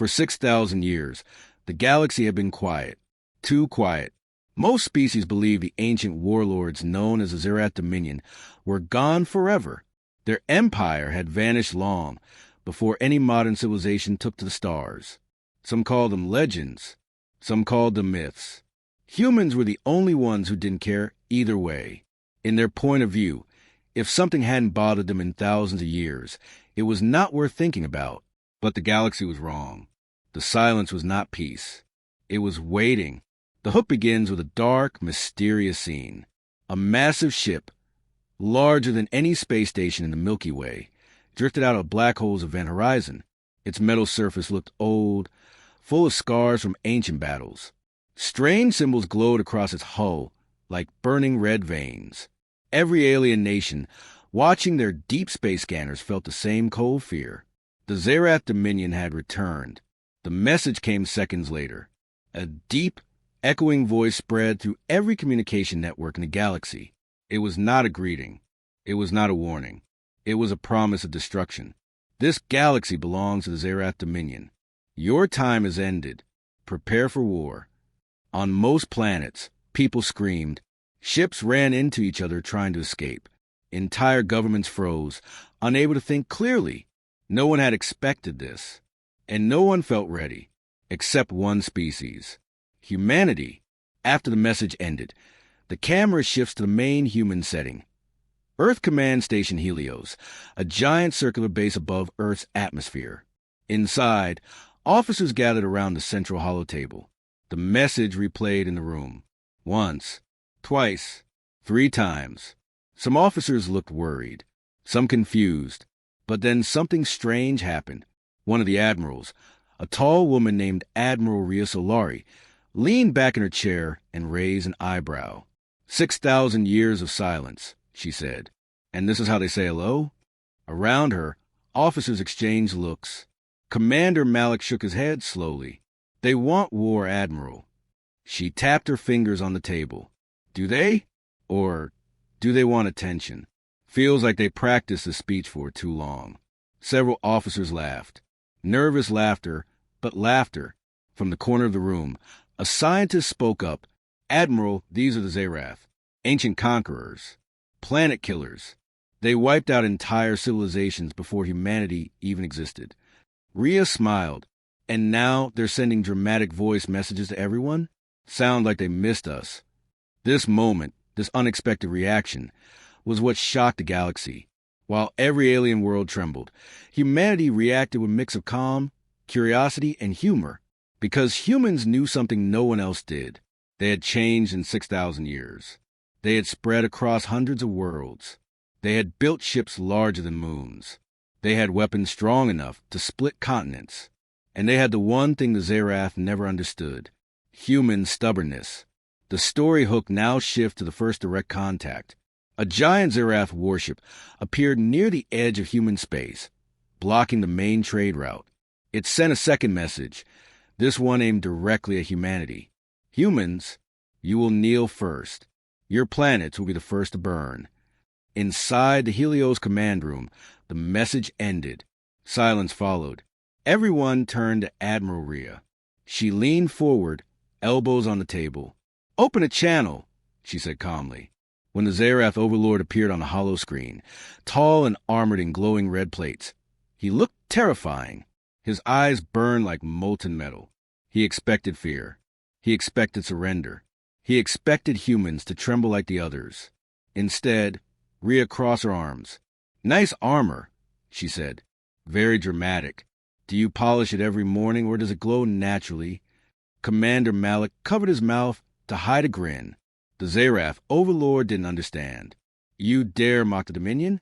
For 6,000 years, the galaxy had been quiet. Too quiet. Most species believed the ancient warlords known as the Zerath Dominion were gone forever. Their empire had vanished long before any modern civilization took to the stars. Some called them legends. Some called them myths. Humans were the only ones who didn't care either way. In their point of view, if something hadn't bothered them in thousands of years, it was not worth thinking about. But the galaxy was wrong. The silence was not peace. It was waiting. The hook begins with a dark, mysterious scene. A massive ship, larger than any space station in the Milky Way, drifted out of a black hole's event horizon. Its metal surface looked old, full of scars from ancient battles. Strange symbols glowed across its hull like burning red veins. Every alien nation, watching their deep space scanners, felt the same cold fear. The Zerath Dominion had returned. The message came seconds later. A deep, echoing voice spread through every communication network in the galaxy. It was not a greeting. It was not a warning. It was a promise of destruction. This galaxy belongs to the Zerath Dominion. Your time has ended. Prepare for war. On most planets, people screamed. Ships ran into each other trying to escape. Entire governments froze, unable to think clearly. No one had expected this. And no one felt ready, except one species. Humanity. After the message ended, the camera shifts to the main human setting. Earth Command Station Helios, a giant circular base above Earth's atmosphere. Inside, officers gathered around the central holotable. The message replayed in the room. Once, twice, 3 times. Some officers looked worried, some confused. But then something strange happened. One of the admirals, a tall woman named Admiral Rhea Solari, leaned back in her chair and raised an eyebrow. 6,000 years of silence, she said. And this is how they say hello? Around her, officers exchanged looks. Commander Malik shook his head slowly. They want war, Admiral. She tapped her fingers on the table. Do they? Or do they want attention? Feels like they practiced the speech for too long. Several officers laughed. Nervous laughter, but laughter. From the corner of the room, a scientist spoke up. Admiral, these are the Zerath. Ancient conquerors. Planet killers. They wiped out entire civilizations before humanity even existed. Rhea smiled. And now they're sending dramatic voice messages to everyone? Sound like they missed us. This moment, this unexpected reaction, was what shocked the galaxy. While every alien world trembled, humanity reacted with a mix of calm, curiosity, and humor, because humans knew something no one else did. They had changed in 6,000 years. They had spread across hundreds of worlds. They had built ships larger than moons. They had weapons strong enough to split continents. And they had the one thing the Zerath never understood: human stubbornness. The story hook now shifts to the first direct contact. A giant Zerath warship appeared near the edge of human space, blocking the main trade route. It sent a second message, this one aimed directly at humanity. Humans, you will kneel first. Your planets will be the first to burn. Inside the Helios command room, the message ended. Silence followed. Everyone turned to Admiral Rhea. She leaned forward, elbows on the table. Open a channel, she said calmly. When the Zerath Overlord appeared on the hollow screen, tall and armored in glowing red plates, he looked terrifying. His eyes burned like molten metal. He expected fear. He expected surrender. He expected humans to tremble like the others. Instead, Rhea crossed her arms. Nice armor, she said. Very dramatic. Do you polish it every morning, or does it glow naturally? Commander Malik covered his mouth to hide a grin. The Zerath Overlord didn't understand. You dare mock the Dominion?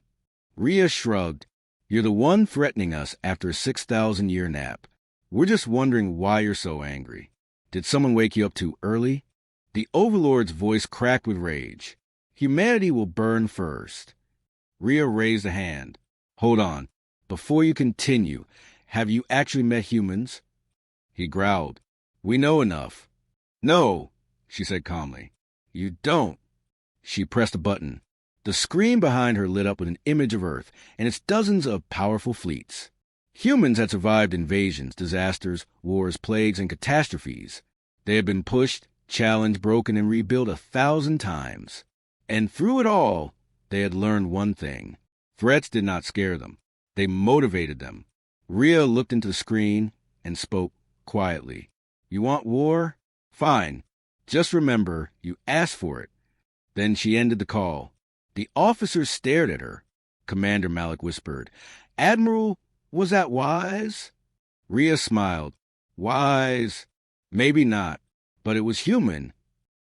Rhea shrugged. You're the one threatening us after a 6,000-year nap. We're just wondering why you're so angry. Did someone wake you up too early? The Overlord's voice cracked with rage. Humanity will burn first. Rhea raised a hand. Hold on. Before you continue, have you actually met humans? He growled. We know enough. No, she said calmly. You don't. She pressed a button. The screen behind her lit up with an image of Earth and its dozens of powerful fleets. Humans had survived invasions, disasters, wars, plagues, and catastrophes. They had been pushed, challenged, broken, and rebuilt 1,000 times. And through it all, they had learned one thing. Threats did not scare them. They motivated them. Rhea looked into the screen and spoke quietly. You want war? Fine. Just remember, you asked for it. Then she ended the call. The officers stared at her. Commander Malik whispered, Admiral, was that wise? Rhea smiled. Wise? Maybe not, but it was human.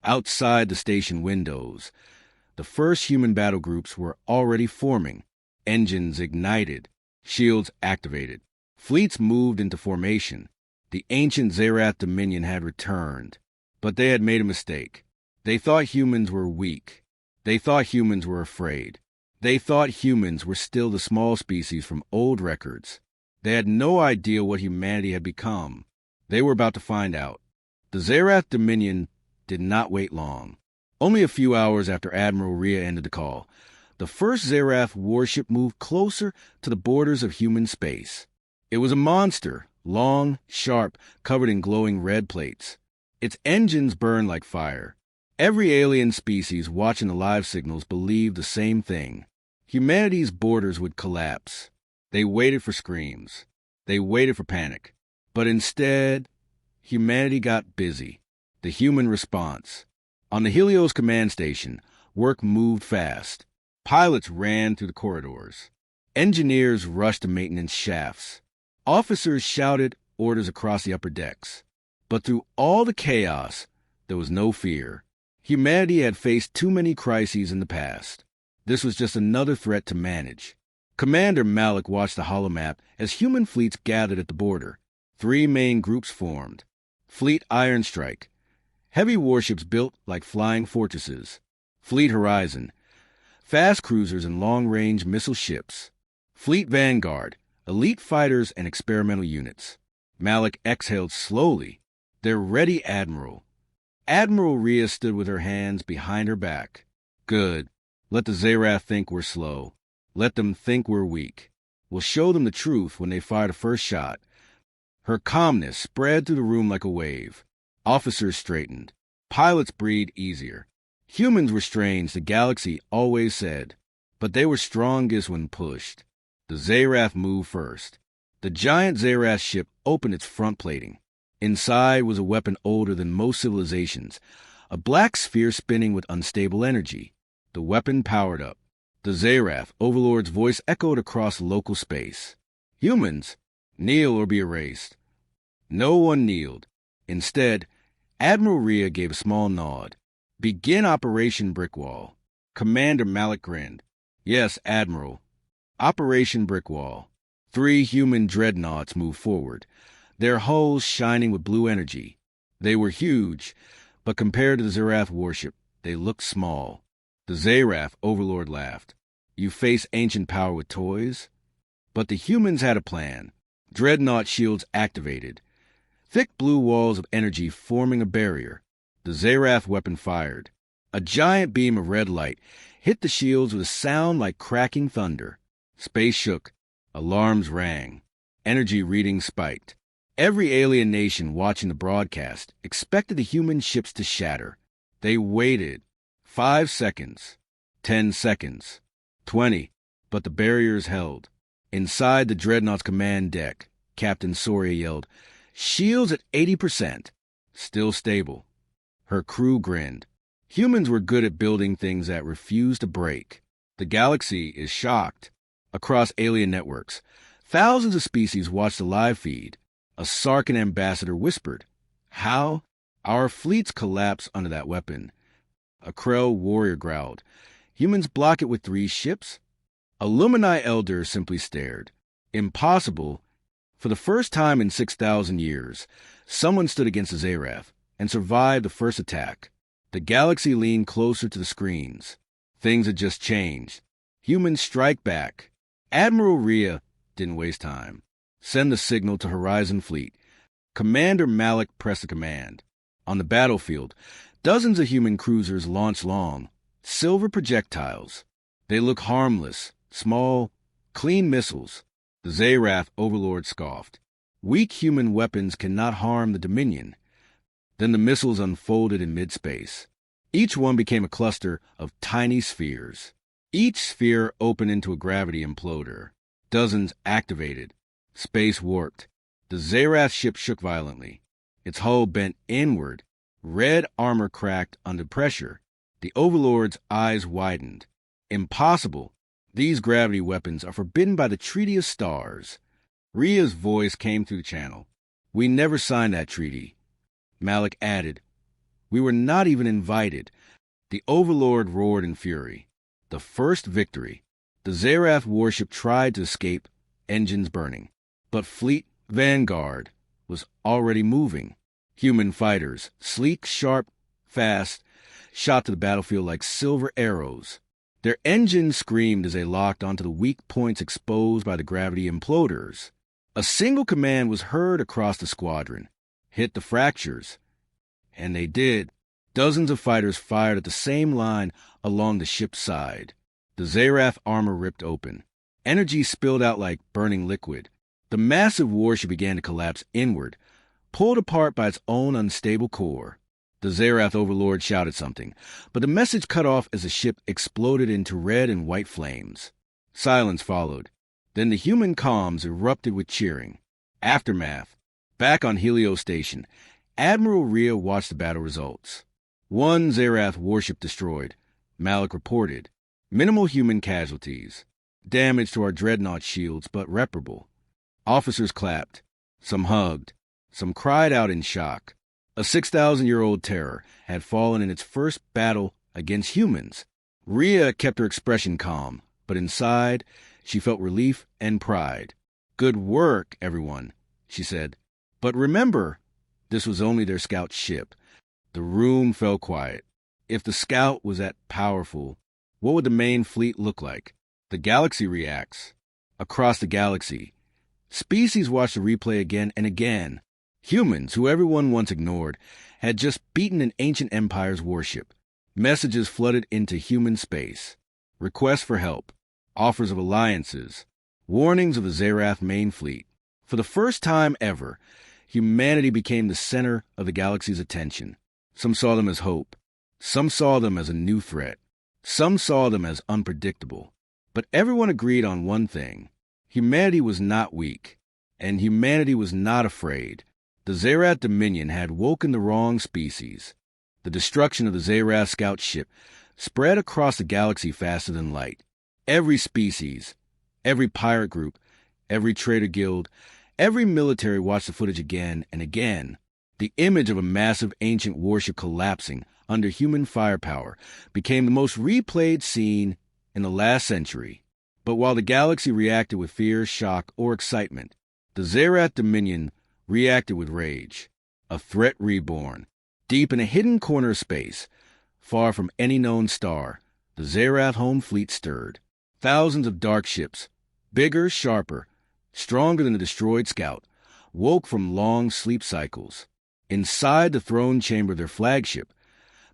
Outside the station windows, the first human battle groups were already forming. Engines ignited. Shields activated. Fleets moved into formation. The ancient Zerath Dominion had returned. But they had made a mistake. They thought humans were weak. They thought humans were afraid. They thought humans were still the small species from old records. They had no idea what humanity had become. They were about to find out. The Zerath Dominion did not wait long. Only a few hours after Admiral Rhea ended the call, the first Zerath warship moved closer to the borders of human space. It was a monster, long, sharp, covered in glowing red plates. Its engines burned like fire. Every alien species watching the live signals believed the same thing. Humanity's borders would collapse. They waited for screams. They waited for panic. But instead, humanity got busy. The human response. On the Helios command station, work moved fast. Pilots ran through the corridors. Engineers rushed to maintenance shafts. Officers shouted orders across the upper decks. But through all the chaos, there was no fear. Humanity had faced too many crises in the past. This was just another threat to manage. Commander Malik watched the holomap as human fleets gathered at the border. 3 main groups formed. Fleet Iron Strike, heavy warships built like flying fortresses. Fleet Horizon, fast cruisers and long-range missile ships. Fleet Vanguard, elite fighters and experimental units. Malik exhaled slowly. They're ready, Admiral. Admiral Rhea stood with her hands behind her back. Good. Let the Zerath think we're slow. Let them think we're weak. We'll show them the truth when they fire the first shot. Her calmness spread through the room like a wave. Officers straightened. Pilots breathed easier. Humans were strange, the galaxy always said. But they were strongest when pushed. The Zerath moved first. The giant Zerath ship opened its front plating. Inside was a weapon older than most civilizations, a black sphere spinning with unstable energy. The weapon powered up. The Zerath Overlord's voice echoed across local space. Humans, kneel or be erased. No one kneeled. Instead, Admiral Rhea gave a small nod. Begin Operation Brickwall. Commander Malik grinned. Yes, Admiral. Operation Brickwall. 3 human dreadnoughts moved forward, their hulls shining with blue energy. They were huge, but compared to the Zerath warship, they looked small. The Zerath Overlord laughed. You face ancient power with toys? But the humans had a plan. Dreadnought shields activated. Thick blue walls of energy forming a barrier. The Zerath weapon fired. A giant beam of red light hit the shields with a sound like cracking thunder. Space shook. Alarms rang. Energy readings spiked. Every alien nation watching the broadcast expected the human ships to shatter. They waited. 5 seconds. 10 seconds. 20. But the barriers held. Inside the Dreadnought's command deck, Captain Soria yelled, Shields at 80%. Still stable. Her crew grinned. Humans were good at building things that refused to break. The galaxy is shocked. Across alien networks, thousands of species watched the live feed. A Sarkin ambassador whispered, How? Our fleets collapse under that weapon. A Krell warrior growled, Humans block it with 3 ships? A Lumini elder simply stared. Impossible. For the first time in 6,000 years, someone stood against the Zerath and survived the first attack. The galaxy leaned closer to the screens. Things had just changed. Humans strike back. Admiral Rhea didn't waste time. Send the signal to Horizon Fleet. Commander Malik pressed the command. On the battlefield, dozens of human cruisers launched long, silver projectiles. They look harmless, small, clean missiles. The Zarath overlord scoffed. Weak human weapons cannot harm the Dominion. Then the missiles unfolded in mid-space. Each one became a cluster of tiny spheres. Each sphere opened into a gravity imploder. Dozens activated. Space warped. The Zarath ship shook violently. Its hull bent inward. Red armor cracked under pressure. The Overlord's eyes widened. Impossible. These gravity weapons are forbidden by the Treaty of Stars. Rhea's voice came through the channel. We never signed that treaty. Malik added, We were not even invited. The Overlord roared in fury. The first victory. The Zarath warship tried to escape, engines burning. But Fleet Vanguard was already moving. Human fighters, sleek, sharp, fast, shot to the battlefield like silver arrows. Their engines screamed as they locked onto the weak points exposed by the gravity imploders. A single command was heard across the squadron. Hit the fractures. And they did. Dozens of fighters fired at the same line along the ship's side. The Zarath armor ripped open. Energy spilled out like burning liquid. The massive warship began to collapse inward, pulled apart by its own unstable core. The Zarath overlord shouted something, but the message cut off as the ship exploded into red and white flames. Silence followed. Then the human comms erupted with cheering. Aftermath. Back on Helios Station, Admiral Rhea watched the battle results. 1 Zarath warship destroyed, Malik reported. Minimal human casualties. Damage to our dreadnought shields, but reparable. Officers clapped. Some hugged. Some cried out in shock. A 6,000-year-old terror had fallen in its first battle against humans. Rhea kept her expression calm, but inside, she felt relief and pride. Good work, everyone, she said. But remember, this was only their scout ship. The room fell quiet. If the scout was that powerful, what would the main fleet look like? The galaxy reacts. Across the galaxy. Species watched the replay again and again. Humans, who everyone once ignored, had just beaten an ancient empire's warship. Messages flooded into human space. Requests for help. Offers of alliances. Warnings of the Zarath main fleet. For the first time ever, humanity became the center of the galaxy's attention. Some saw them as hope. Some saw them as a new threat. Some saw them as unpredictable. But everyone agreed on one thing. Humanity was not weak. And humanity was not afraid. The Zarath Dominion had woken the wrong species. The destruction of the Zarath scout ship spread across the galaxy faster than light. Every species, every pirate group, every trader guild, every military watched the footage again and again. The image of a massive ancient warship collapsing under human firepower became the most replayed scene in the last century. But while the galaxy reacted with fear, shock, or excitement, the Zarath Dominion reacted with rage. A threat reborn. Deep in a hidden corner of space, far from any known star, the Zarath home fleet stirred. Thousands of dark ships, bigger, sharper, stronger than the destroyed scout, woke from long sleep cycles. Inside the throne chamber of their flagship,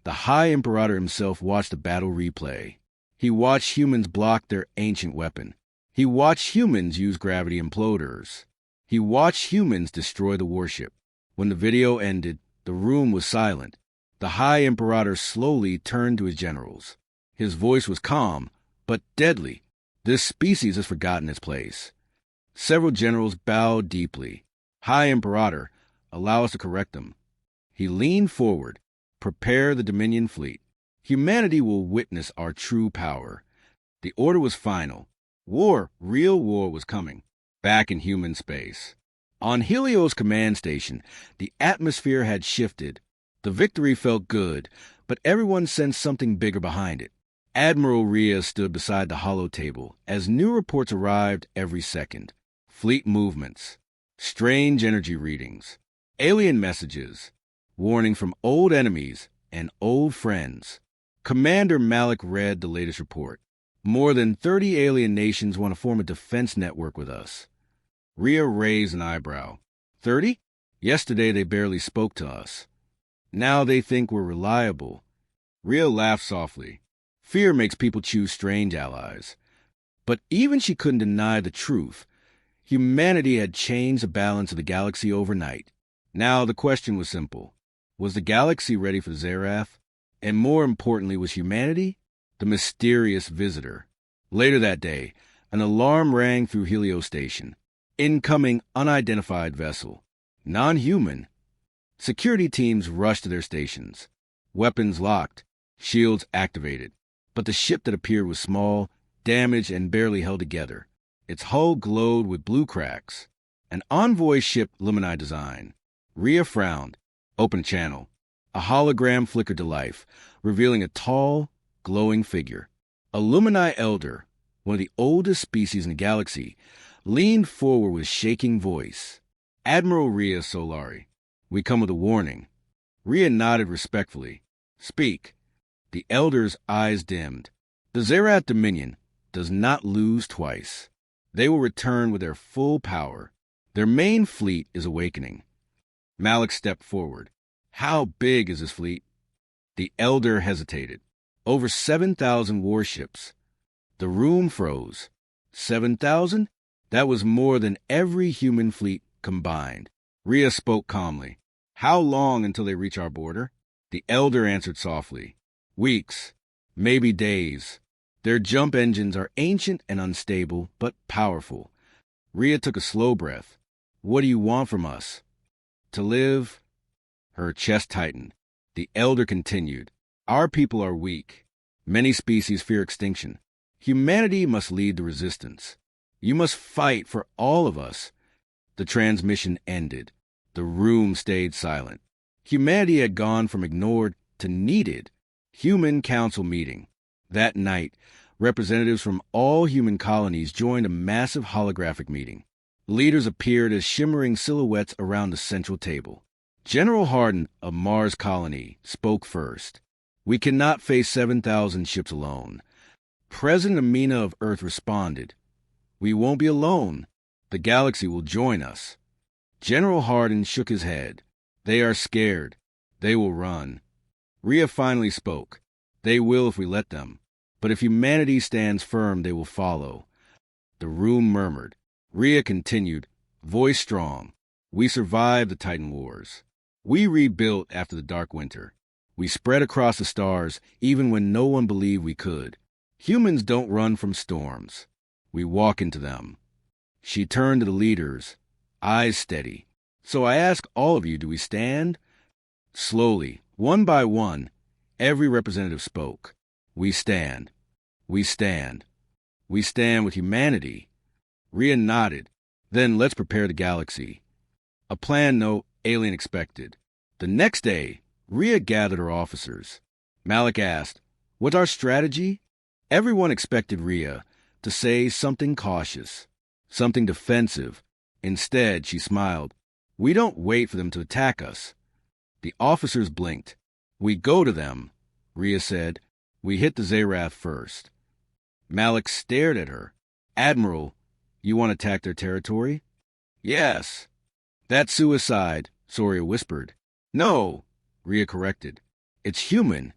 the High Imperator himself watched the battle replay. He watched humans block their ancient weapon. He watched humans use gravity imploders. He watched humans destroy the warship. When the video ended, the room was silent. The High Imperator slowly turned to his generals. His voice was calm, but deadly. This species has forgotten its place. Several generals bowed deeply. High Imperator, allow us to correct them. He leaned forward. Prepare the Dominion fleet. Humanity will witness our true power. The order was final. War, real war, was coming. Back in human space. On Helios command station, the atmosphere had shifted. The victory felt good, but everyone sensed something bigger behind it. Admiral Rhea stood beside the hollow table as new reports arrived every second. Fleet movements, strange energy readings, alien messages, warning from old enemies and old friends. Commander Malik read the latest report. More than 30 alien nations want to form a defense network with us. Rhea raised an eyebrow. 30? Yesterday they barely spoke to us. Now they think we're reliable. Rhea laughed softly. Fear makes people choose strange allies. But even she couldn't deny the truth. Humanity had changed the balance of the galaxy overnight. Now the question was simple. Was the galaxy ready for Zerath? And more importantly, was humanity the mysterious visitor? Later that day, an alarm rang through Helio Station. Incoming unidentified vessel. Non-human. Security teams rushed to their stations. Weapons locked. Shields activated. But the ship that appeared was small, damaged, and barely held together. Its hull glowed with blue cracks. An envoy ship Lumini design. Rhea frowned. Open channel. A hologram flickered to life, revealing a tall, glowing figure. A Lumini elder, one of the oldest species in the galaxy, leaned forward with shaking voice. Admiral Rhea Solari, we come with a warning. Rhea nodded respectfully. Speak. The elder's eyes dimmed. The Zerath Dominion does not lose twice. They will return with their full power. Their main fleet is awakening. Malik stepped forward. How big is this fleet? The elder hesitated. Over 7,000 warships. The room froze. 7,000? That was more than every human fleet combined. Rhea spoke calmly. How long until they reach our border? The elder answered softly. Weeks, maybe days. Their jump engines are ancient and unstable, but powerful. Rhea took a slow breath. What do you want from us? To live? Her chest tightened. The elder continued. Our people are weak. Many species fear extinction. Humanity must lead the resistance. You must fight for all of us. The transmission ended. The room stayed silent. Humanity had gone from ignored to needed. Human council meeting. That night, representatives from all human colonies joined a massive holographic meeting. Leaders appeared as shimmering silhouettes around the central table. General Hardin of Mars Colony spoke first. We cannot face 7,000 ships alone. President Amina of Earth responded. We won't be alone. The galaxy will join us. General Hardin shook his head. They are scared. They will run. Rhea finally spoke. They will if we let them. But if humanity stands firm, they will follow. The room murmured. Rhea continued, voice strong. We survived the Titan Wars. We rebuilt after the Dark Winter. We spread across the stars even when no one believed we could. Humans don't run from storms. We walk into them. She turned to the leaders, eyes steady. So I ask all of you, do we stand? Slowly, one by one, every representative spoke. We stand. We stand. We stand with humanity. Rhea nodded. Then let's prepare the galaxy. A plan no alien expected. The next day, Rhea gathered her officers. Malik asked, what's our strategy? Everyone expected Rhea to say something cautious, something defensive. Instead, she smiled. We don't wait for them to attack us. The officers blinked. We go to them, Rhea said. We hit the Zerath first. Malik stared at her. Admiral, you want to attack their territory? Yes. That's suicide, Soria whispered. No, Rhea corrected. It's human.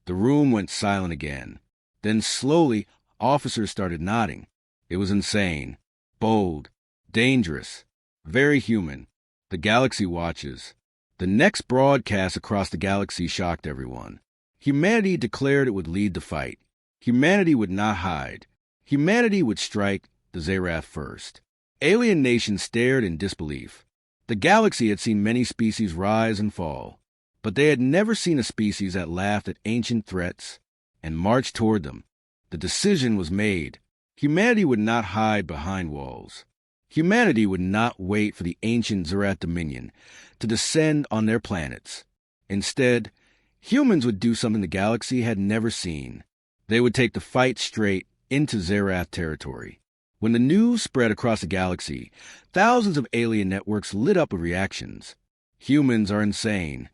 The room went silent again. Then slowly, officers started nodding. It was insane, bold, dangerous, very human. The galaxy watches. The next broadcast across the galaxy shocked everyone. Humanity declared it would lead the fight. Humanity would not hide. Humanity would strike the Zerath first. Alien nations stared in disbelief. The galaxy had seen many species rise and fall, but they had never seen a species that laughed at ancient threats and marched toward them. The decision was made. Humanity would not hide behind walls. Humanity would not wait for the ancient Zerath Dominion to descend on their planets. Instead, humans would do something the galaxy had never seen. They would take the fight straight into Zerath territory. When the news spread across the galaxy, thousands of alien networks lit up with reactions. Humans are insane.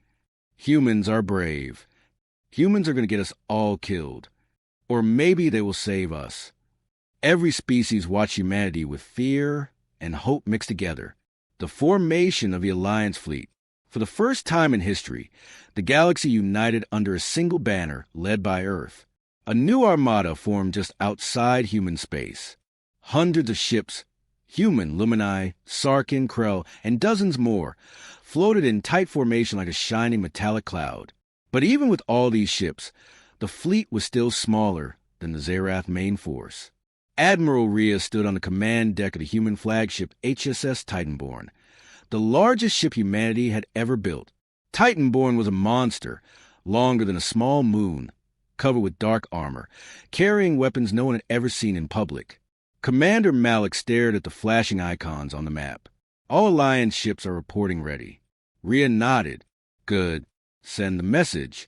Humans are brave. Humans are going to get us all killed. Or maybe they will save us. Every species watched humanity with fear and hope mixed together. The formation of the Alliance Fleet. For the first time in history, the galaxy united under a single banner led by Earth. A new armada formed just outside human space. Hundreds of ships, Human, Lumini, Sarkin, Krell, and dozens more floated in tight formation like a shining metallic cloud. But even with all these ships, the fleet was still smaller than the Zerath main force. Admiral Rhea stood on the command deck of the human flagship HSS Titanborn, the largest ship humanity had ever built. Titanborn was a monster, longer than a small moon, covered with dark armor, carrying weapons no one had ever seen in public. Commander Malik stared at the flashing icons on the map. All Alliance ships are reporting ready. Rhea nodded. Good. Send the message.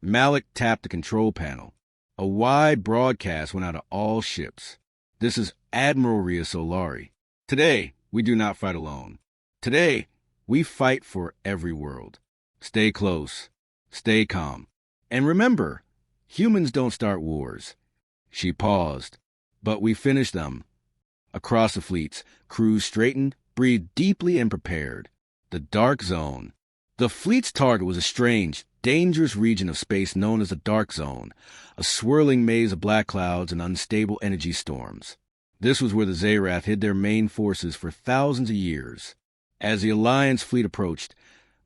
Malik tapped the control panel. A wide broadcast went out to all ships. This is Admiral Rhea Solari. Today, we do not fight alone. Today, we fight for every world. Stay close. Stay calm. And remember, humans don't start wars. She paused. But we finish them. Across the fleets, crews straightened, breathed deeply, and prepared. The Dark Zone. The fleet's target was a strange, dangerous region of space known as the Dark Zone, a swirling maze of black clouds and unstable energy storms. This was where the Zerath hid their main forces for thousands of years. As the Alliance fleet approached,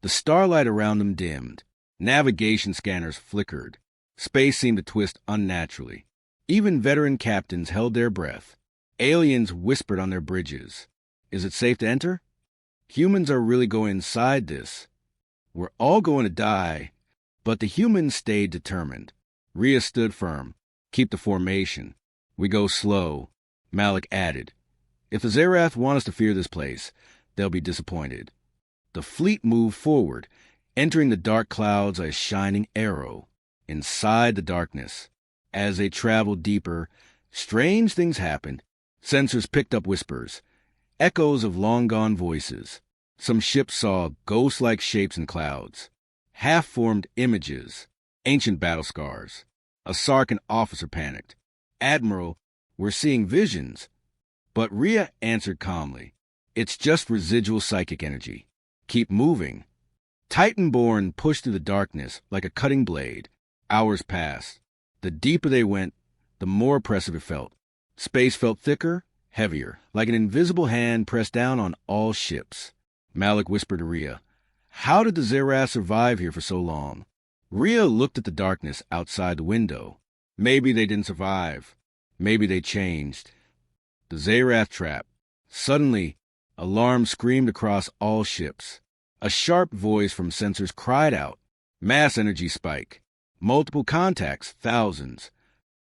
the starlight around them dimmed. Navigation scanners flickered. Space seemed to twist unnaturally. Even veteran captains held their breath. Aliens whispered on their bridges. Is it safe to enter? Humans are really going inside this. We're all going to die. But the humans stayed determined. Rhea stood firm. Keep the formation. We go slow. Malik added. If the Zerath want us to fear this place, they'll be disappointed. The fleet moved forward, entering the dark clouds like a shining arrow. Inside the darkness, as they traveled deeper, strange things happened. Sensors picked up whispers, echoes of long-gone voices. Some ships saw ghost-like shapes in clouds, half-formed images, ancient battle scars. A Sarkin officer panicked. Admiral, we're seeing visions. But Rhea answered calmly. It's just residual psychic energy. Keep moving. Titanborn pushed through the darkness like a cutting blade. Hours passed. The deeper they went, the more oppressive it felt. Space felt thicker, heavier, like an invisible hand pressed down on all ships. Malik whispered to Rhea, how did the Zerath survive here for so long? Rhea looked at the darkness outside the window. Maybe they didn't survive. Maybe they changed. The Zerath trap. Suddenly, alarm screamed across all ships. A sharp voice from sensors cried out. Mass energy spike. Multiple contacts, thousands.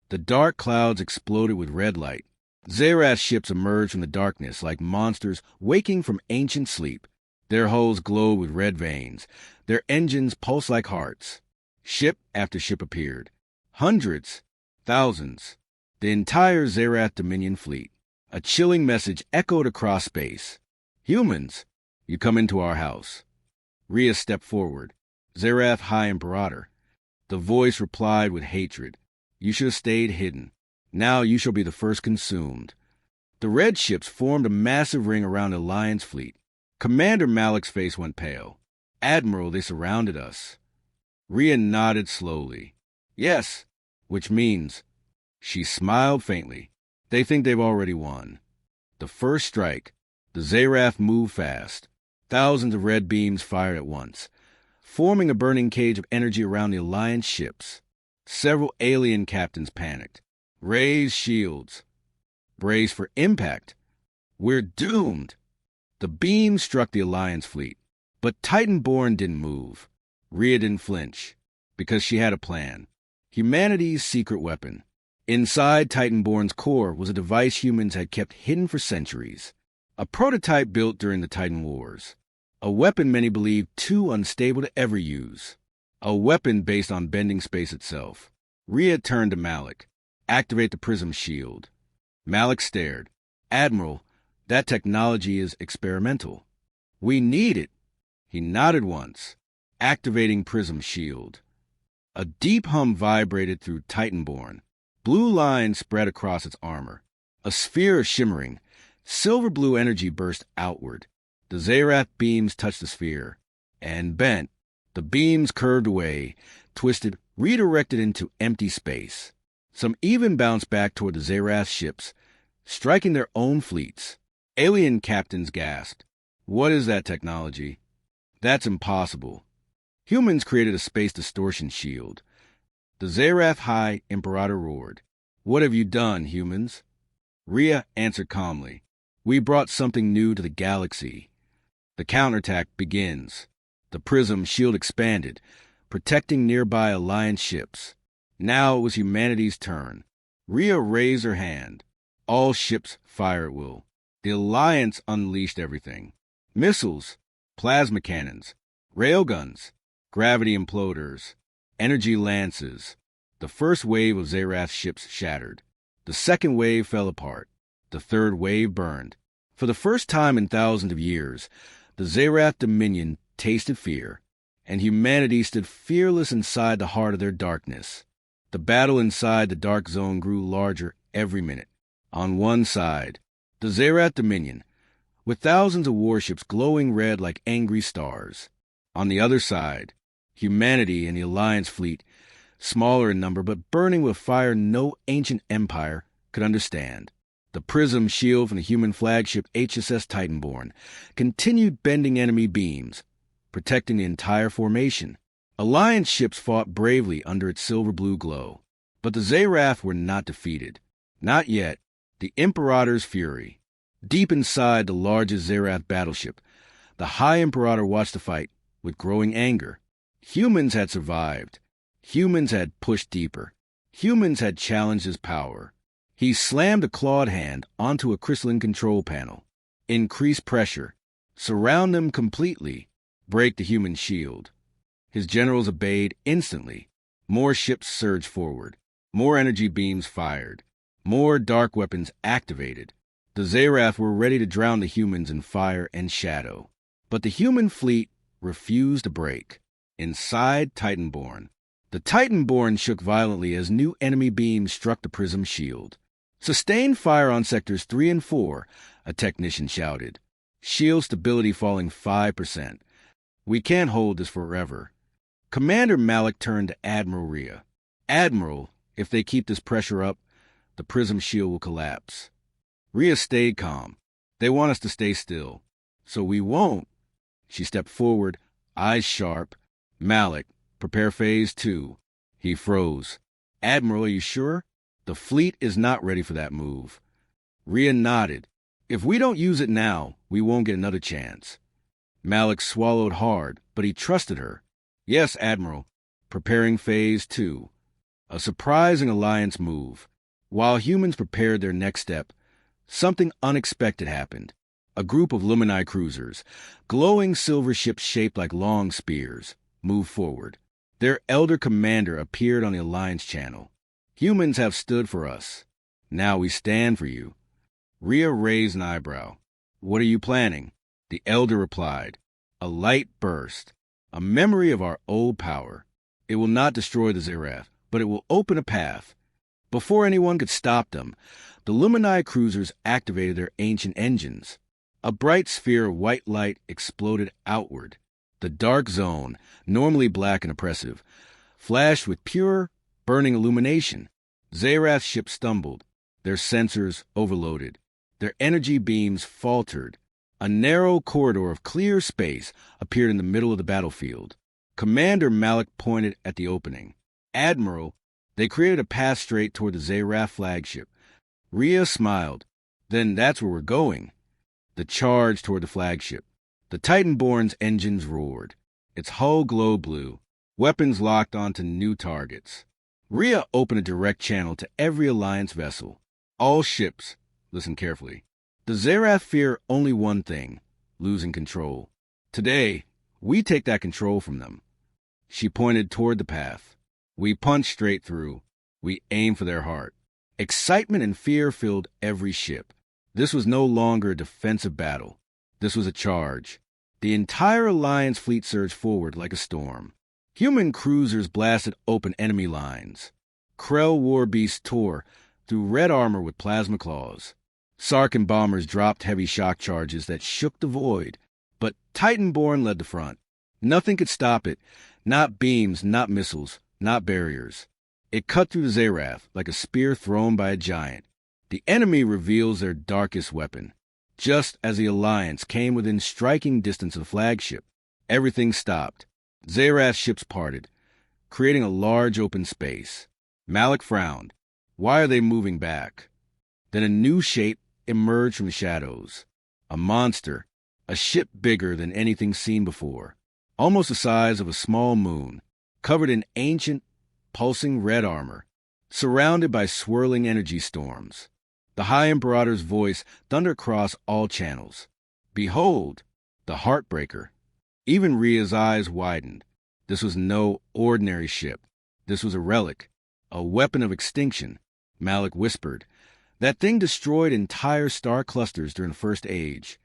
The dark clouds exploded with red light. Zerath ships emerged from the darkness like monsters waking from ancient sleep. Their hulls glowed with red veins. Their engines pulsed like hearts. Ship after ship appeared. Hundreds, thousands. The entire Zerath Dominion fleet. A chilling message echoed across space. Humans, you come into our house. Rhea stepped forward. Zerath High Imperator. The voice replied with hatred. You should have stayed hidden. Now you shall be the first consumed. The red ships formed a massive ring around the Alliance fleet. Commander Malik's face went pale. Admiral, they surrounded us. Rhea nodded slowly. Yes, which means... She smiled faintly. They think they've already won. The first strike. The Zerath moved fast. Thousands of red beams fired at once, forming a burning cage of energy around the Alliance ships. Several alien captains panicked. Raise shields. Brace for impact. We're doomed. The beams struck the Alliance fleet, but Titanborn didn't move. Rhea didn't flinch, because she had a plan. Humanity's secret weapon. Inside Titanborn's core was a device humans had kept hidden for centuries. A prototype built during the Titan Wars. A weapon many believed too unstable to ever use. A weapon based on bending space itself. Rhea turned to Malik. Activate the prism shield. Malik stared. Admiral, that technology is experimental. We need it. He nodded once. Activating prism shield. A deep hum vibrated through Titanborn. Blue lines spread across its armor. A sphere of shimmering, silver-blue energy burst outward. The Zerath beams touched the sphere, and bent. The beams curved away, twisted, redirected into empty space. Some even bounced back toward the Zerath ships, striking their own fleets. Alien captains gasped. What is that technology? That's impossible. Humans created a space distortion shield. The Zerath High Imperator roared. What have you done, humans? Rhea answered calmly. We brought something new to the galaxy. The counterattack begins. The prism shield expanded, protecting nearby Alliance ships. Now it was humanity's turn. Rhea raised her hand. All ships fire at will. The Alliance unleashed everything. Missiles, plasma cannons, railguns, gravity imploders, energy lances. The first wave of Zerath's ships shattered. The second wave fell apart. The third wave burned. For the first time in thousands of years, the Zerath Dominion tasted fear, and humanity stood fearless inside the heart of their darkness. The battle inside the dark zone grew larger every minute. On one side, the Zerath Dominion, with thousands of warships glowing red like angry stars. On the other side, humanity and the Alliance fleet, smaller in number but burning with fire no ancient empire could understand. The prism shield from the human flagship HSS Titanborn continued bending enemy beams, protecting the entire formation. Alliance ships fought bravely under its silver-blue glow. But the Zerath were not defeated. Not yet. The Imperator's fury. Deep inside the largest Zerath battleship, the High Imperator watched the fight with growing anger. Humans had survived. Humans had pushed deeper. Humans had challenged his power. He slammed a clawed hand onto a crystalline control panel. Increase pressure. Surround them completely. Break the human shield. His generals obeyed instantly. More ships surged forward. More energy beams fired. More dark weapons activated. The Zerath were ready to drown the humans in fire and shadow. But the human fleet refused to break. Inside Titanborn, the Titanborn shook violently as new enemy beams struck the prism shield. Sustained fire on sectors 3 and 4, a technician shouted. Shield stability falling 5%. We can't hold this forever. Commander Malik turned to Admiral Rhea. Admiral, if they keep this pressure up, the prism shield will collapse. Rhea stayed calm. They want us to stay still. So we won't. She stepped forward, eyes sharp. Malik, prepare phase 2. He froze. Admiral, are you sure? The fleet is not ready for that move. Rhea nodded. If we don't use it now, we won't get another chance. Malik swallowed hard, but he trusted her. Yes, Admiral. Preparing phase 2. A surprising Alliance move. While humans prepared their next step, something unexpected happened. A group of Lumini cruisers, glowing silver ships shaped like long spears, moved forward. Their elder commander appeared on the Alliance channel. Humans have stood for us. Now we stand for you. Rhea raised an eyebrow. What are you planning? The elder replied. A light burst. A memory of our old power. It will not destroy the Zerath, but it will open a path. Before anyone could stop them, the Lumini cruisers activated their ancient engines. A bright sphere of white light exploded outward. The dark zone, normally black and oppressive, flashed with pure, burning illumination. Zerath's ships stumbled, their sensors overloaded. Their energy beams faltered. A narrow corridor of clear space appeared in the middle of the battlefield. Commander Malik pointed at the opening. Admiral, they created a path straight toward the Zerath flagship. Rhea smiled. Then that's where we're going. The charge toward the flagship. The Titanborn's engines roared. Its hull glowed blue. Weapons locked onto new targets. Rhea opened a direct channel to every Alliance vessel. All ships, listen carefully. The Zerath fear only one thing, losing control. Today, we take that control from them. She pointed toward the path. We punch straight through. We aim for their heart. Excitement and fear filled every ship. This was no longer a defensive battle. This was a charge. The entire Alliance fleet surged forward like a storm. Human cruisers blasted open enemy lines. Krell war beasts tore through red armor with plasma claws. Sarkin bombers dropped heavy shock charges that shook the void. But Titanborn led the front. Nothing could stop it. Not beams, not missiles, not barriers. It cut through the Zerath like a spear thrown by a giant. The enemy reveals their darkest weapon. Just as the Alliance came within striking distance of the flagship, everything stopped. Zerath's ships parted, creating a large open space. Malik frowned. Why are they moving back? Then a new shape emerged from the shadows. A monster, a ship bigger than anything seen before, almost the size of a small moon, covered in ancient, pulsing red armor, surrounded by swirling energy storms. The High Imperator's voice thundered across all channels. Behold, the Heartbreaker. Even Rhea's eyes widened. This was no ordinary ship. This was a relic, a weapon of extinction. Malik whispered. That thing destroyed entire star clusters during the First Age.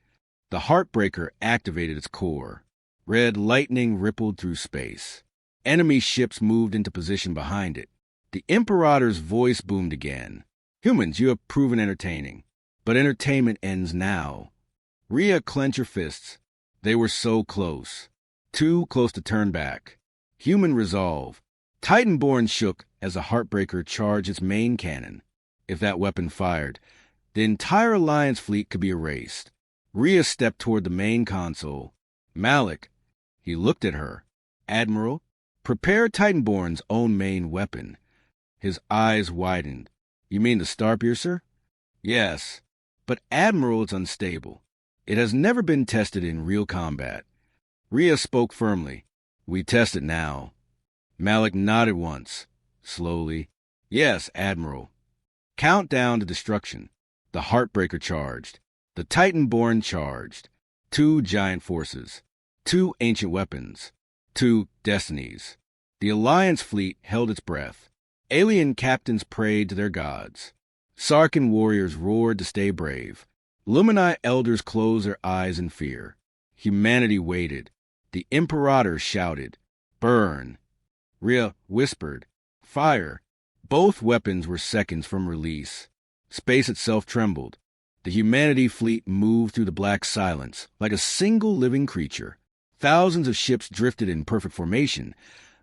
The Heartbreaker activated its core. Red lightning rippled through space. Enemy ships moved into position behind it. The Imperator's voice boomed again. Humans, you have proven entertaining. But entertainment ends now. Rhea clenched her fists. They were so close. Too close to turn back. Human resolve. Titanborn shook as the Heartbreaker charged its main cannon. If that weapon fired, the entire Alliance fleet could be erased. Rhea stepped toward the main console. Malik. He looked at her. Admiral, prepare Titanborn's own main weapon. His eyes widened. You mean the Starpiercer? Yes. But Admiral is unstable. It has never been tested in real combat. Rhea spoke firmly. We test it now. Malik nodded once. Slowly. Yes, Admiral. Countdown to destruction. The Heartbreaker charged. The Titanborn charged. 2 giant forces. 2 ancient weapons. 2 destinies. The Alliance fleet held its breath. Alien captains prayed to their gods. Sarkin warriors roared to stay brave. Lumini elders closed their eyes in fear. Humanity waited. The Imperator shouted, "Burn!" Rhea whispered, "Fire!" Both weapons were seconds from release. Space itself trembled. The humanity fleet moved through the black silence like a single living creature. Thousands of ships drifted in perfect formation,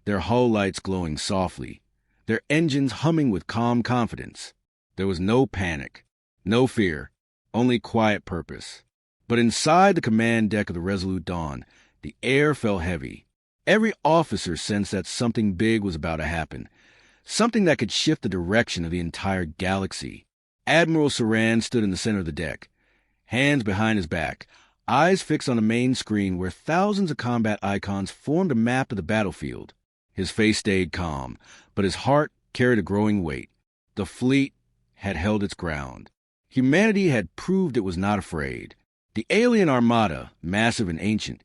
their hull lights glowing softly, their engines humming with calm confidence. There was no panic, no fear, only quiet purpose. But inside the command deck of the Resolute Dawn, the air felt heavy. Every officer sensed that something big was about to happen, something that could shift the direction of the entire galaxy. Admiral Saran stood in the center of the deck, hands behind his back, eyes fixed on the main screen where thousands of combat icons formed a map of the battlefield. His face stayed calm, but his heart carried a growing weight. The fleet had held its ground. Humanity had proved it was not afraid. The alien armada, massive and ancient,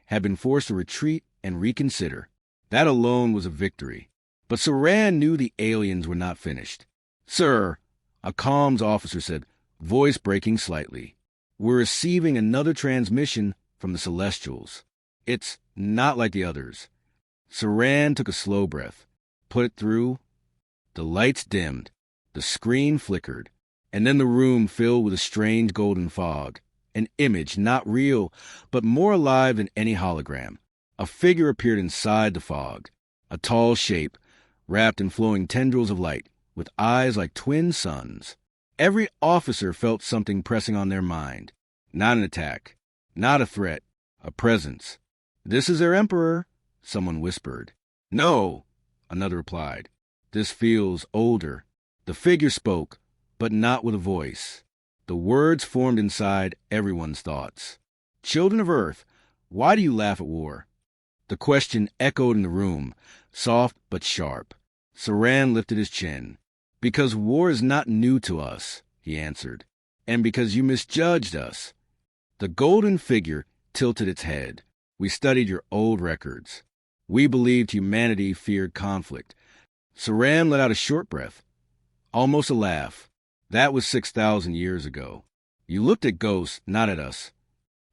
had been forced to retreat and reconsider. That alone was a victory. But Saran knew the aliens were not finished. "Sir," a comms officer said, voice breaking slightly, "we're receiving another transmission from the Celestials. It's not like the others." Saran took a slow breath, put it through. The lights dimmed, the screen flickered, and then the room filled with a strange golden fog. An image, not real, but more alive than any hologram. A figure appeared inside the fog, a tall shape, wrapped in flowing tendrils of light, with eyes like twin suns. Every officer felt something pressing on their mind. Not an attack, not a threat, a presence. "This is their Emperor," someone whispered. "No," another replied. "This feels older." The figure spoke, but not with a voice. The words formed inside everyone's thoughts. "Children of Earth, why do you laugh at war?" The question echoed in the room, soft but sharp. Saran lifted his chin. "Because war is not new to us," he answered. "And because you misjudged us." The golden figure tilted its head. "We studied your old records. We believed humanity feared conflict." Saran let out a short breath, almost a laugh. "That was 6,000 years ago. You looked at ghosts, not at us."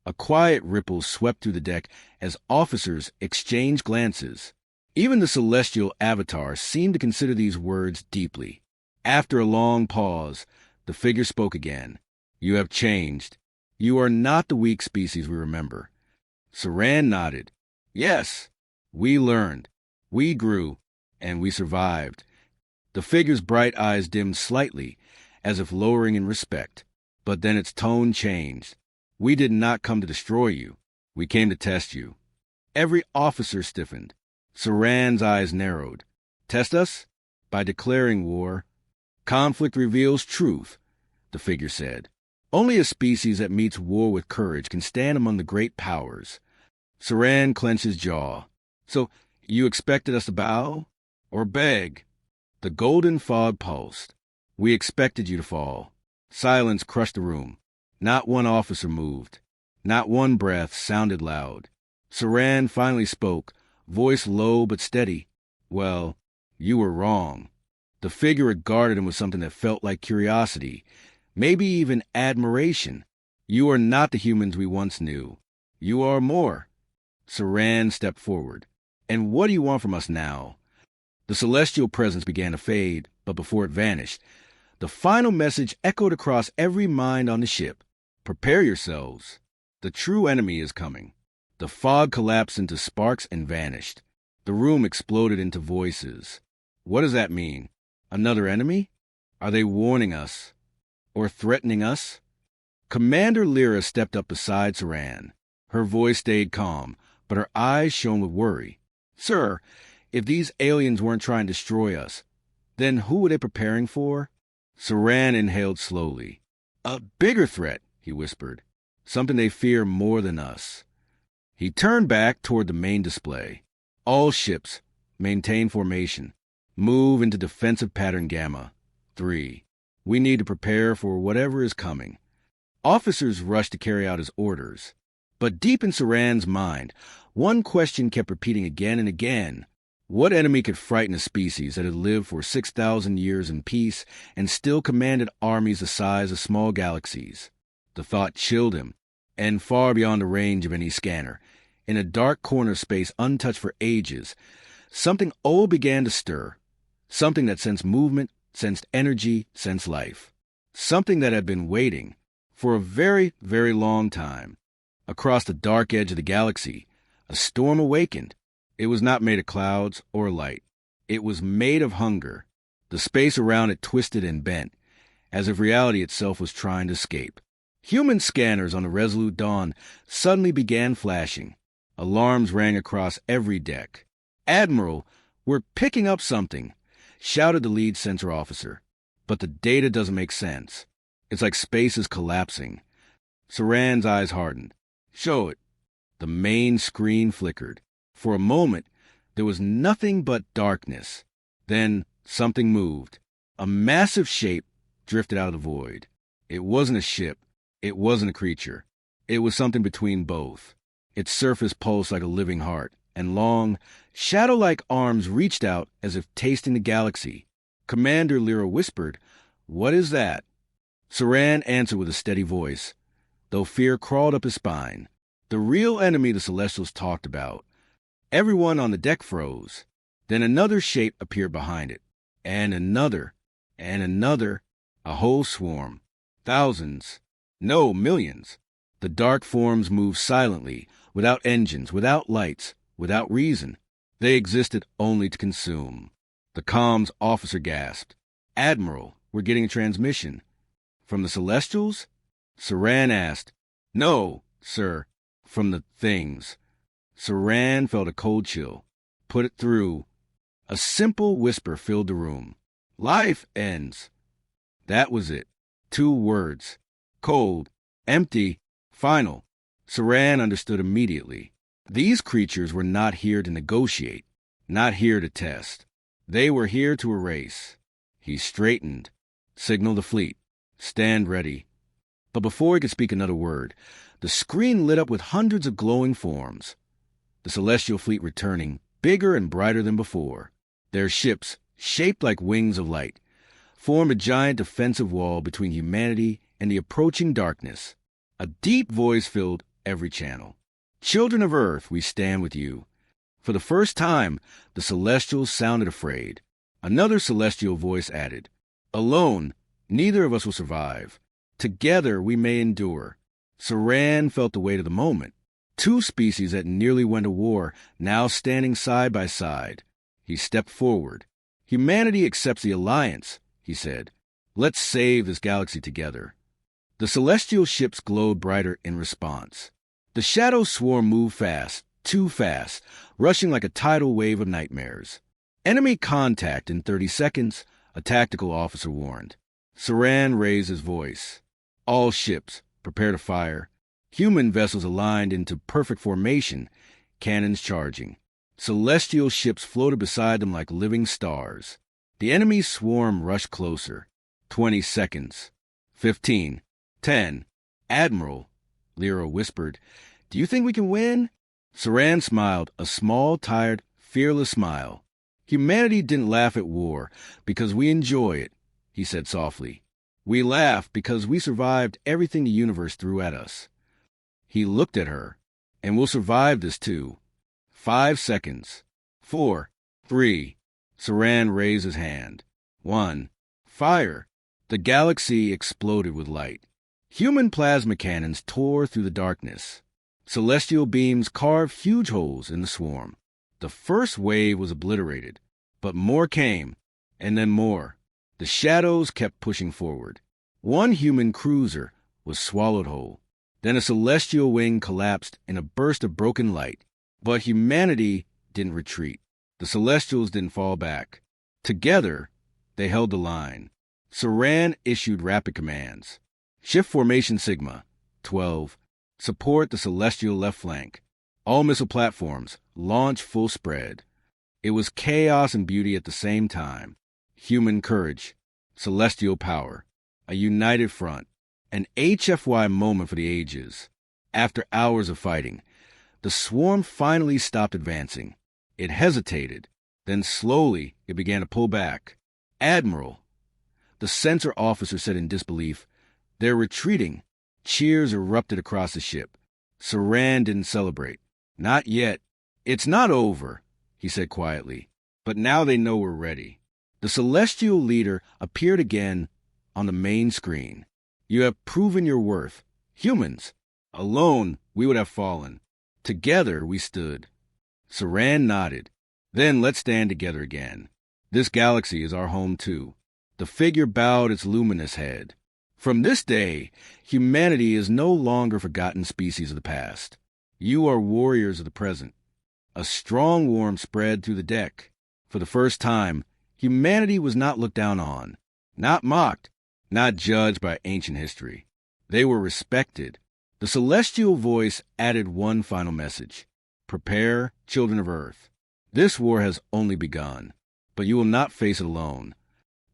A quiet ripple swept through the deck as officers exchanged glances. Even the celestial avatar seemed to consider these words deeply. After a long pause, the figure spoke again. "You have changed. You are not the weak species we remember." Saran nodded. "Yes, we learned. We grew, and we survived." The figure's bright eyes dimmed slightly, as if lowering in respect. But then its tone changed. We did not come to destroy you. We came to test you. Every officer stiffened. Saran's eyes narrowed. Test us? By declaring war. Conflict reveals truth, the figure said. Only a species that meets war with courage can stand among the great powers. Saran clenched his jaw. So, you expected us to bow? Or beg? The golden fog pulsed. We expected you to fall. Silence crushed the room. Not one officer moved. Not one breath sounded loud. Saran finally spoke, voice low but steady. Well, you were wrong. The figure regarded him with something that felt like curiosity, maybe even admiration. You are not the humans we once knew. You are more. Saran stepped forward. And what do you want from us now? The celestial presence began to fade, but before it vanished, the final message echoed across every mind on the ship. Prepare yourselves. The true enemy is coming. The fog collapsed into sparks and vanished. The room exploded into voices. What does that mean? Another enemy? Are they warning us? Or threatening us? Commander Lyra stepped up beside Saran. Her voice stayed calm, but her eyes shone with worry. Sir, if these aliens weren't trying to destroy us, then who were they preparing for? Saran inhaled slowly. A bigger threat, he whispered. Something they fear more than us. He turned back toward the main display. All ships, maintain formation. Move into defensive pattern Gamma 3. We need to prepare for whatever is coming. Officers rushed to carry out his orders. But deep in Saran's mind, one question kept repeating again and again. What enemy could frighten a species that had lived for 6,000 years in peace and still commanded armies the size of small galaxies? The thought chilled him, and far beyond the range of any scanner, in a dark corner of space untouched for ages, something old began to stir. Something that sensed movement, sensed energy, sensed life. Something that had been waiting for a very, very long time. Across the dark edge of the galaxy, a storm awakened. It was not made of clouds or light. It was made of hunger. The space around it twisted and bent, as if reality itself was trying to escape. Human scanners on the Resolute Dawn suddenly began flashing. Alarms rang across every deck. Admiral, we're picking up something, shouted the lead sensor officer. But the data doesn't make sense. It's like space is collapsing. Saran's eyes hardened. Show it. The main screen flickered. For a moment, there was nothing but darkness. Then something moved. A massive shape drifted out of the void. It wasn't a ship. It wasn't a creature. It was something between both. Its surface pulsed like a living heart, and long, shadow-like arms reached out as if tasting the galaxy. Commander Lyra whispered, "What is that?" Saran answered with a steady voice, though fear crawled up his spine. The real enemy the Celestials talked about. Everyone on the deck froze. Then another shape appeared behind it, and another, a whole swarm. Thousands. No, millions. The dark forms moved silently, without engines, without lights, without reason. They existed only to consume. The comms officer gasped. "Admiral, we're getting a transmission." "From the Celestials?" Saran asked. "No, sir, from the things." Saran felt a cold chill. Put it through. A simple whisper filled the room. "Life ends." That was it. 2 words. Cold, empty, final. Saran understood immediately. These creatures were not here to negotiate, not here to test. They were here to erase. He straightened, signaled the fleet. "Stand ready." But before he could speak another word, the screen lit up with hundreds of glowing forms. The celestial fleet returning, bigger and brighter than before. Their ships, shaped like wings of light, formed a giant defensive wall between humanity and the approaching darkness. A deep voice filled every channel. "Children of Earth, we stand with you." For the first time, the Celestials sounded afraid. Another celestial voice added, "Alone, neither of us will survive. Together we may endure." Saran felt the weight of the moment. 2 species that nearly went to war, now standing side by side. He stepped forward. "Humanity accepts the alliance," he said. "Let's save this galaxy together." The celestial ships glowed brighter in response. The shadow swarm moved fast, too fast, rushing like a tidal wave of nightmares. Enemy contact in 30 seconds, a tactical officer warned. Saran raised his voice. All ships, prepare to fire. Human vessels aligned into perfect formation, cannons charging. Celestial ships floated beside them like living stars. The enemy swarm rushed closer. 20 seconds. 15. 10. Admiral, Lyra whispered, do you think we can win? Saran smiled, a small, tired, fearless smile. Humanity didn't laugh at war because we enjoy it, he said softly. We laugh because we survived everything the universe threw at us. He looked at her. And we'll survive this too. 5 seconds. 4. 3. Saran raised his hand. 1. Fire. The galaxy exploded with light. Human plasma cannons tore through the darkness. Celestial beams carved huge holes in the swarm. The first wave was obliterated, but more came, and then more. The shadows kept pushing forward. One human cruiser was swallowed whole. Then a celestial wing collapsed in a burst of broken light. But humanity didn't retreat. The Celestials didn't fall back. Together, they held the line. Saran issued rapid commands. Shift formation Sigma. 12. Support the Celestial left flank. All missile platforms, launch full spread. It was chaos and beauty at the same time. Human courage. Celestial power. A united front. An HFY moment for the ages. After hours of fighting, the swarm finally stopped advancing. It hesitated. Then slowly it began to pull back. Admiral, the censor officer said in disbelief, they're retreating. Cheers erupted across the ship. Saran didn't celebrate. Not yet. It's not over, he said quietly. But now they know we're ready. The celestial leader appeared again on the main screen. You have proven your worth. Humans. Alone, we would have fallen. Together, we stood. Saran nodded. Then let's stand together again. This galaxy is our home too. The figure bowed its luminous head. From this day, humanity is no longer a forgotten species of the past. You are warriors of the present. A strong warmth spread through the deck. For the first time, humanity was not looked down on, not mocked, not judged by ancient history. They were respected. The celestial voice added one final message. Prepare, children of Earth. This war has only begun, but you will not face it alone.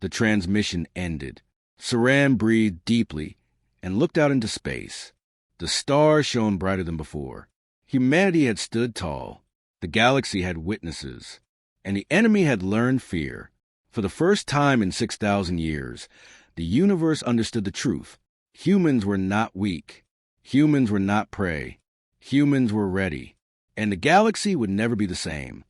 The transmission ended. Saran breathed deeply and looked out into space. The stars shone brighter than before. Humanity had stood tall. The galaxy had witnesses. And the enemy had learned fear. For the first time in 6,000 years, the universe understood the truth. Humans were not weak. Humans were not prey. Humans were ready. And the galaxy would never be the same.